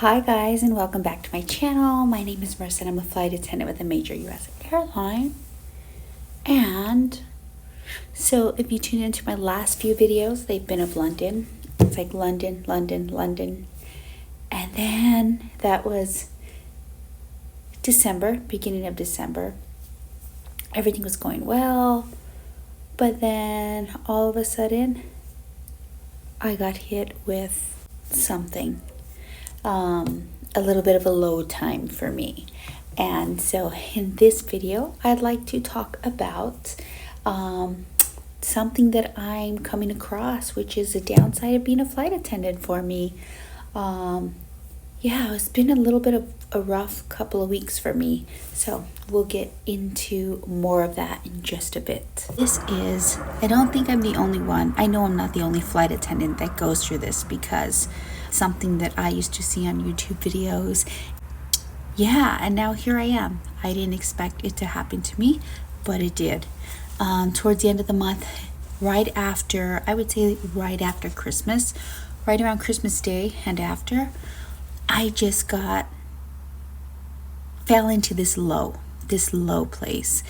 Hi guys, and welcome back to my channel. My name is Marissa and I'm a flight attendant with a major US airline. And so if you tune into my last few videos, they've been of London. It's like London, London, London. And then that was December, beginning of December. Everything was going well, but then all of a sudden I got hit with something. A little bit of a low time for me. And so in this video, I'd like to talk about something that I'm coming across, which is the downside of being a flight attendant for me. Yeah, it's been a little bit of a rough couple of weeks for me. So we'll get into more of that in just a bit. I don't think I'm the only one. I know I'm not the only flight attendant that goes through this, because something that I used to see on YouTube videos. Yeah, and now here I am. I didn't expect it to happen to me, but it did. Towards the end of the month, right after Christmas, right around Christmas Day and after, I just fell into this low place.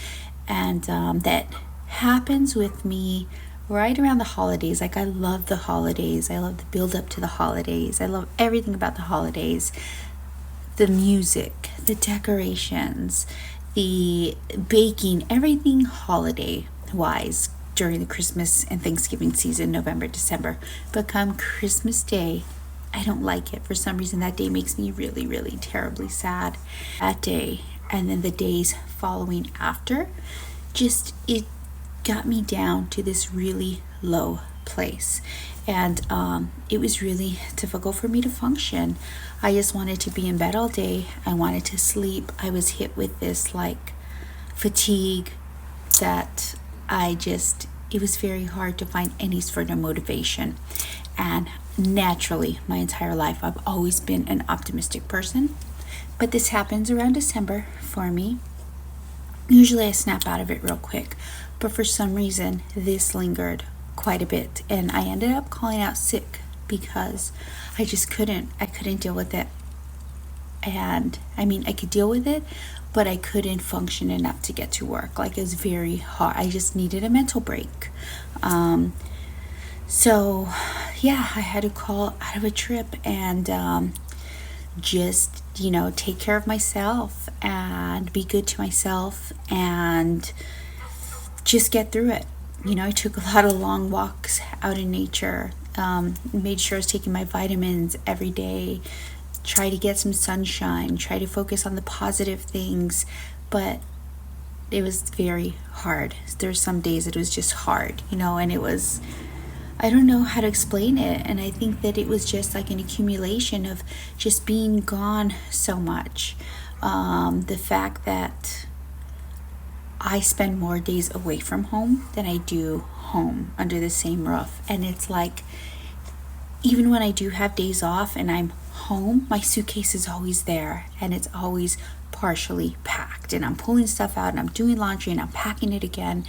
And that happens with me right around the holidays. Like, I love the holidays. I love the build up to the holidays. I love everything about the holidays. The music, the decorations, the baking, everything holiday wise during the Christmas and Thanksgiving season, November, December. But come Christmas Day, I don't like it. For some reason, that day makes me really, really terribly sad. That day, and then the days following after, it got me down to this really low place. And it was really difficult for me to function. I just wanted to be in bed all day. I wanted to sleep. I was hit with this fatigue that it was very hard to find any sort of motivation. And naturally, my entire life, I've always been an optimistic person. But this happens around December for me. Usually I snap out of it real quick. But for some reason, this lingered quite a bit. And I ended up calling out sick because I couldn't deal with it. And I mean, I could deal with it, but I couldn't function enough to get to work. Like, it was very hard. I just needed a mental break. So yeah, I had to call out of a trip and just, take care of myself and be good to myself and just get through it. I took a lot of long walks out in nature, made sure I was taking my vitamins every day, try to get some sunshine, try to focus on the positive things, but it was very hard. There's some days it was just hard, and it was, I don't know how to explain it. And I think that it was just like an accumulation of just being gone so much. The fact that I spend more days away from home than I do home under the same roof. And it's like, even when I do have days off and I'm home, my suitcase is always there and it's always partially packed. And I'm pulling stuff out and I'm doing laundry and I'm packing it again.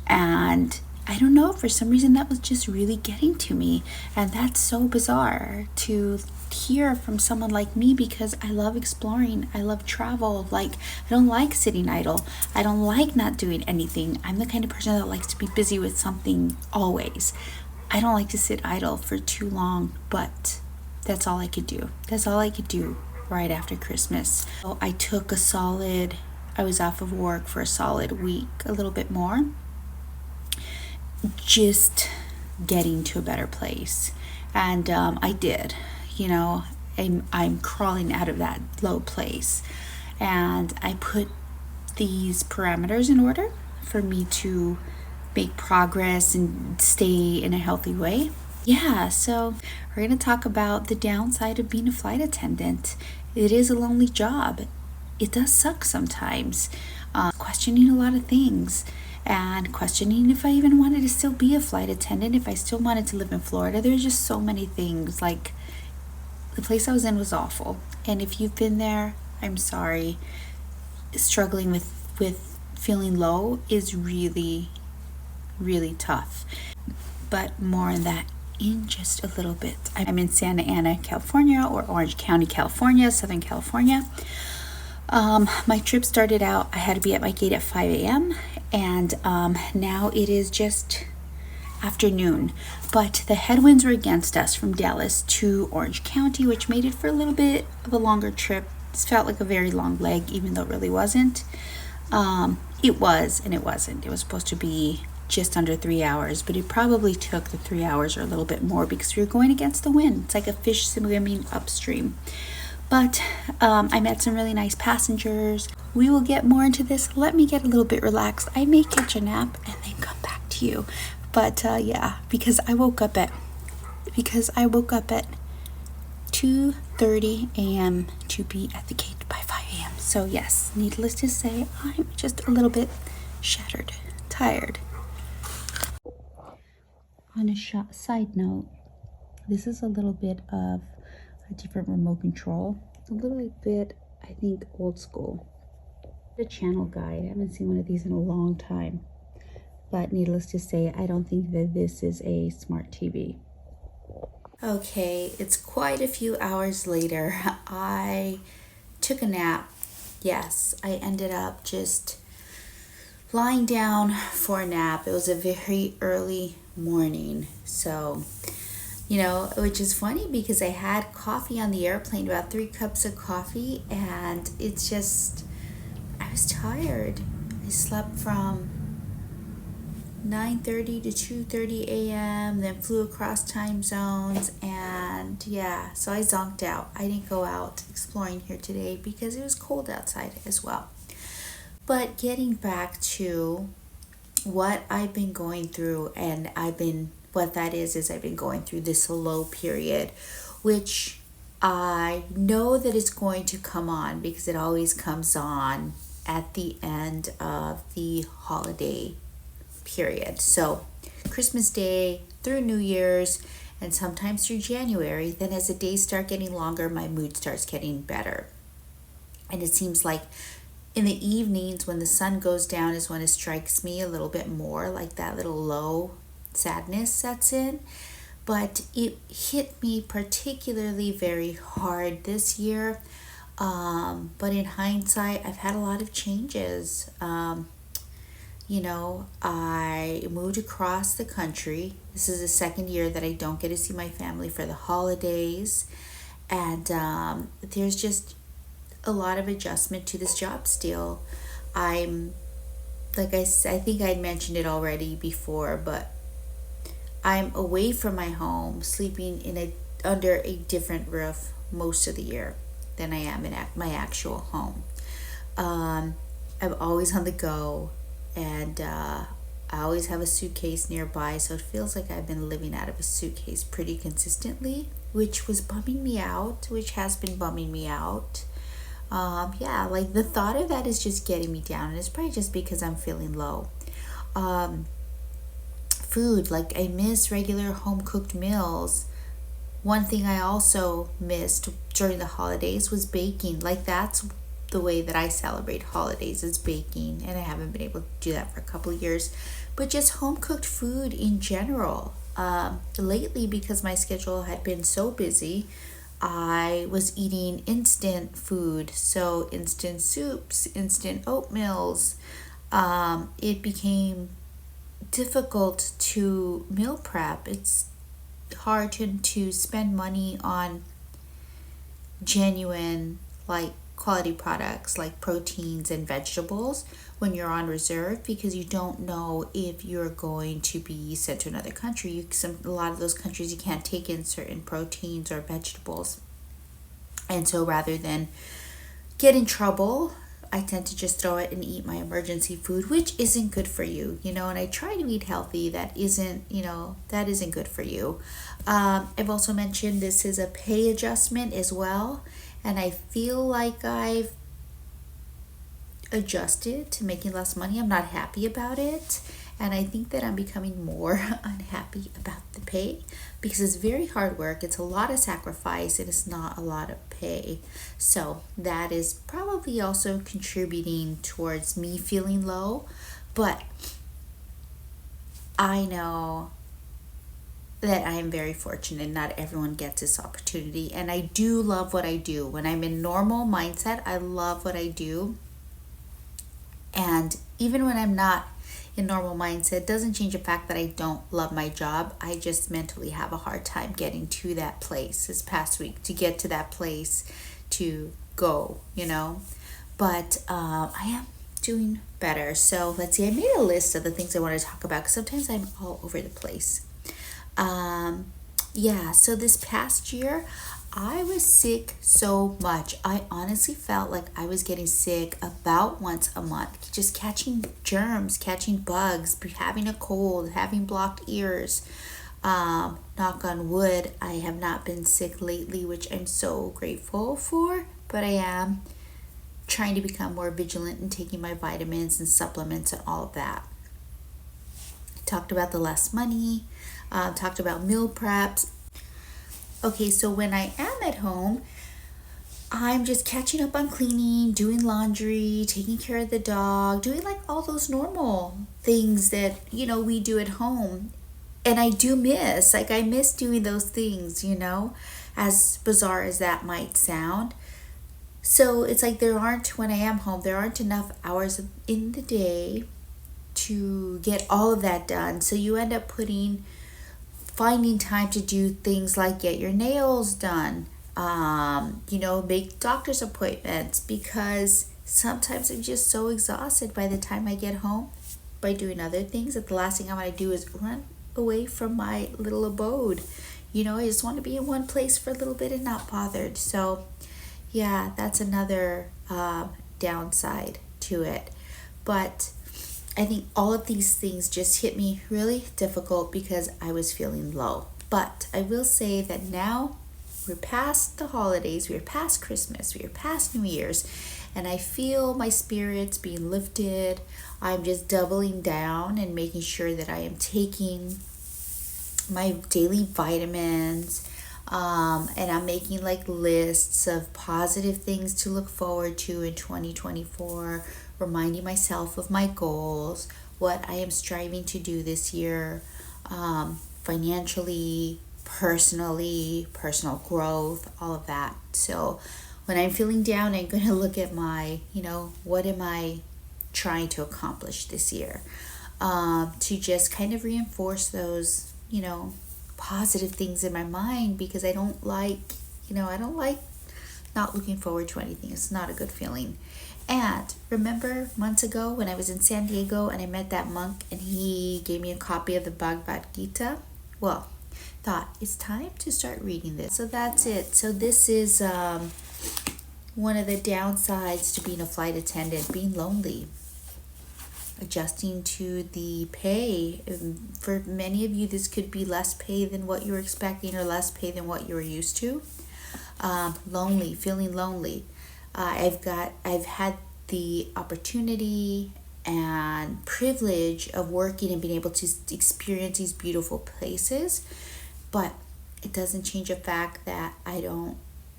And I don't know, for some reason that was just really getting to me. And that's so bizarre to hear from someone like me, because I love exploring. I love travel. I don't like sitting idle. I don't like not doing anything. I'm the kind of person that likes to be busy with something always. I don't like to sit idle for too long, but that's all I could do. That's all I could do right after Christmas. So I was off of work for a solid week, a little bit more, just getting to a better place. And I did. I'm crawling out of that low place, and I put these parameters in order for me to make progress and stay in a healthy way. Yeah, so we're going to talk about the downside of being a flight attendant. It is a lonely job. It does suck sometimes. Questioning a lot of things, and questioning if I even wanted to still be a flight attendant, if I still wanted to live in Florida. There's just so many things. Like, the place I was in was awful. And if you've been there, I'm sorry. Struggling with feeling low is really, really tough. But more on that in just a little bit. I'm in Santa Ana, California, or Orange County, California, Southern California. My trip started out, I had to be at my gate at 5 a.m. and now it is just afternoon. But the headwinds were against us from Dallas to Orange County, which made it for a little bit of a longer trip. This felt like a very long leg, even though it really wasn't. It was, and it wasn't. It was supposed to be just under 3 hours, but it probably took the 3 hours or a little bit more because we were going against the wind. It's like a fish swimming upstream. But I met some really nice passengers. We will get more into this. Let me get a little bit relaxed. I may catch a nap and then come back to you. But yeah, because I woke up at 2:30 a.m. to be at the gate by 5 a.m. So yes, needless to say, I'm just a little bit shattered, tired. On a side note, this is a little bit of a different remote control. A little bit, I think, old school. The channel guide. I haven't seen one of these in a long time. But needless to say, I don't think that this is a smart TV. Okay, it's quite a few hours later. I took a nap. Yes, I ended up just lying down for a nap. It was a very early morning. So, which is funny because I had coffee on the airplane, about 3 cups of coffee, and it's just, I was tired. I slept from 9:30 to 2:30 a.m., then flew across time zones, and yeah, so I zonked out. I didn't go out exploring here today because it was cold outside as well. But getting back to what I've been going through, and I've been going through this low period, which I know that it's going to come on because it always comes on at the end of the holiday period. So Christmas Day through New Year's and sometimes through January, then as the days start getting longer, my mood starts getting better. And it seems like in the evenings when the sun goes down is when it strikes me a little bit more, like that little low sadness sets in. But it hit me particularly very hard this year. But in hindsight, I've had a lot of changes. I moved across the country. This is the second year that I don't get to see my family for the holidays. And there's just a lot of adjustment to this job still. I'm, like I think I mentioned it already before, but I'm away from my home, sleeping under a different roof most of the year than I am in my actual home. I'm always on the go, and I always have a suitcase nearby, so it feels like I've been living out of a suitcase pretty consistently, which has been bumming me out. Like the thought of that is just getting me down, and it's probably just because I'm feeling low. Food, like I miss regular home-cooked meals. One thing I also missed during the holidays was baking. Like that's the way that I celebrate holidays, is baking, and I haven't been able to do that for a couple of years. But just home-cooked food in general. Lately, because my schedule had been so busy, I was eating instant food, so instant soups, instant oatmeals. It became difficult to meal prep. It's hard to spend money on genuine, like quality products like proteins and vegetables when you're on reserve, because you don't know if you're going to be sent to another country. A lot of those countries you can't take in certain proteins or vegetables, and so rather than get in trouble, I tend to just throw it and eat my emergency food, which isn't good for you, and I try to eat healthy. That isn't good for you. I've also mentioned this is a pay adjustment as well, and I feel like I've adjusted to making less money. I'm not happy about it, and I think that I'm becoming more unhappy about the pay because it's very hard work. It's a lot of sacrifice, and it's not a lot of pay. So that is probably also contributing towards me feeling low. But I know that I am very fortunate. Not everyone gets this opportunity, and I do love what I do. When I'm in normal mindset, I love what I do. And even when I'm not in normal mindset, doesn't change the fact that I don't love my job. I just mentally have a hard time getting to that place this past week, to get to that place to go, But I am doing better. So let's see, I made a list of the things I want to talk about because sometimes I'm all over the place. So this past year, I was sick so much. I honestly felt like I was getting sick about once a month, just catching germs, catching bugs, having a cold, having blocked ears. Knock on wood, I have not been sick lately, which I'm so grateful for, but I am trying to become more vigilant and taking my vitamins and supplements and all of that. Talked about the less money, talked about meal preps. Okay, so when I am at home, I'm just catching up on cleaning, doing laundry, taking care of the dog, doing like all those normal things that, we do at home. And I do miss, I miss doing those things, as bizarre as that might sound. So it's like when I am home, there aren't enough hours in the day to get all of that done. So you end up finding time to do things like get your nails done, make doctor's appointments, because sometimes I'm just so exhausted by the time I get home by doing other things that the last thing I want to do is run away from my little abode. I just want to be in one place for a little bit and not bothered. So yeah, that's another downside to it. But I think all of these things just hit me really difficult because I was feeling low. But I will say that now we're past the holidays, we're past Christmas, we're past New Year's, and I feel my spirits being lifted. I'm just doubling down and making sure that I am taking my daily vitamins, and I'm making like lists of positive things to look forward to in 2024, reminding myself of my goals, what I am striving to do this year, financially, personally, personal growth, all of that. So when I'm feeling down, I'm going to look at what am I trying to accomplish this year, to just kind of reinforce those, positive things in my mind, because I don't like not looking forward to anything. It's not a good feeling. And remember months ago when I was in San Diego and I met that monk and he gave me a copy of the Bhagavad Gita? Well, thought it's time to start reading this. So that's it. So this is one of the downsides to being a flight attendant, being lonely, adjusting to the pay. For many of you, this could be less pay than what you were expecting or less pay than what you were used to. Lonely, feeling lonely. I've had the opportunity and privilege of working and being able to experience these beautiful places, but it doesn't change the fact that I don't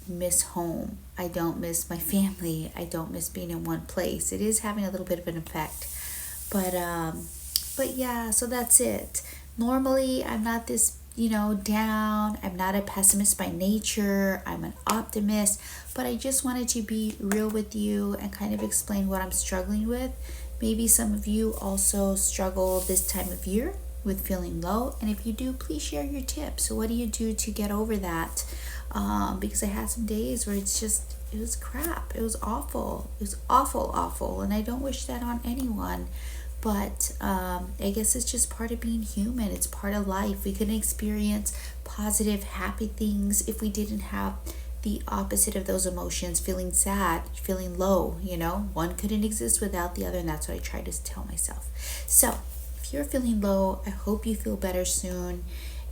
miss home. I don't miss my family. I don't miss being in one place. It is having a little bit of an effect, but yeah, so that's it. Normally, I'm not this down. I'm not a pessimist by nature. I'm an optimist, but I just wanted to be real with you and kind of explain what I'm struggling with. Maybe some of you also struggle this time of year with feeling low, and if you do, please share your tips. So what do you do to get over that? Because I had some days where it was crap. It was awful. It was awful, and I don't wish that on anyone. But I guess it's just part of being human. It's part of life. We couldn't experience positive, happy things if we didn't have the opposite of those emotions, feeling sad, feeling low, One couldn't exist without the other, and that's what I try to tell myself. So if you're feeling low, I hope you feel better soon.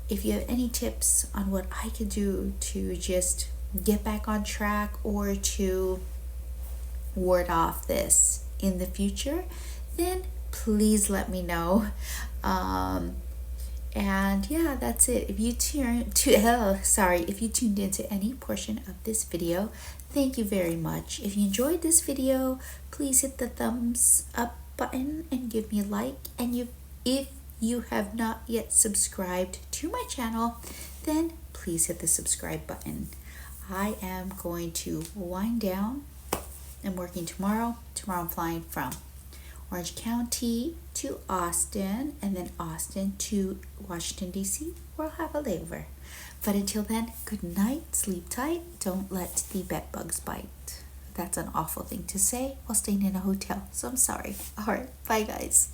If you have any tips on what I could do to just get back on track or to ward off this in the future, then please let me know. And yeah, that's it. If you tuned into any portion of this video, thank you very much. If you enjoyed this video, please hit the thumbs up button and give me a like. And if you have not yet subscribed to my channel, then please hit the subscribe button. I am going to wind down. I'm working tomorrow. Tomorrow I'm flying from Orange County to Austin, and then Austin to Washington, D.C., where I'll have a layover. But until then, good night, sleep tight, don't let the bed bugs bite. That's an awful thing to say while staying in a hotel, so I'm sorry. All right, bye guys.